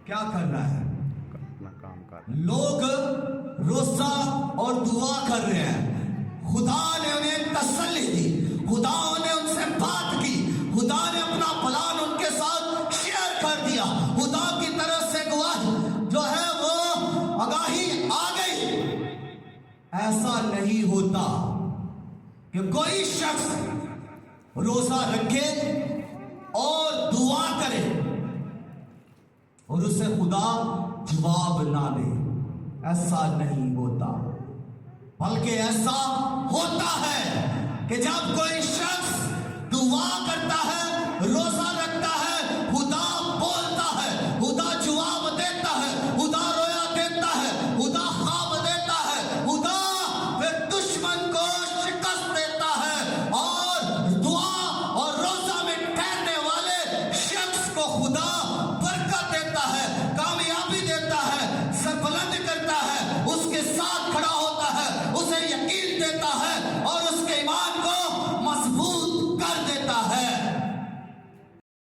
کیا کر رہا ہے؟ اپنا کام کر لوگ روزہ اور دعا کر رہے ہیں، خدا نے انہیں تسلی دی، خدا نے ان سے بات کی، خدا نے اپنا پلان ان کے ساتھ شیئر کر دیا، خدا کی طرف سے گواہی جو ہے وہ آگاہی آ گئی۔ ایسا نہیں ہوتا کہ کوئی شخص روزہ رکھے اور دعا کرے اور اسے خدا جواب نہ دے، ایسا نہیں ہوتا، بلکہ ایسا ہوتا ہے کہ جب کوئی شخص دعا کرتا ہے، روزہ رکھتا ہے، خدا بولتا ہے، خدا جواب دیتا ہے، خدا رویا دیتا ہے، خدا خواب دیتا ہے، خدا پھر دشمن کو شکست دیتا ہے، اور دعا اور روزہ میں ٹھہرنے والے شخص کو خدا برکت دیتا ہے، کامیابی دیتا ہے، سر بلند کرتا ہے، اس کے ساتھ کھڑا ہوتا ہے، اسے یقین دیتا ہے اور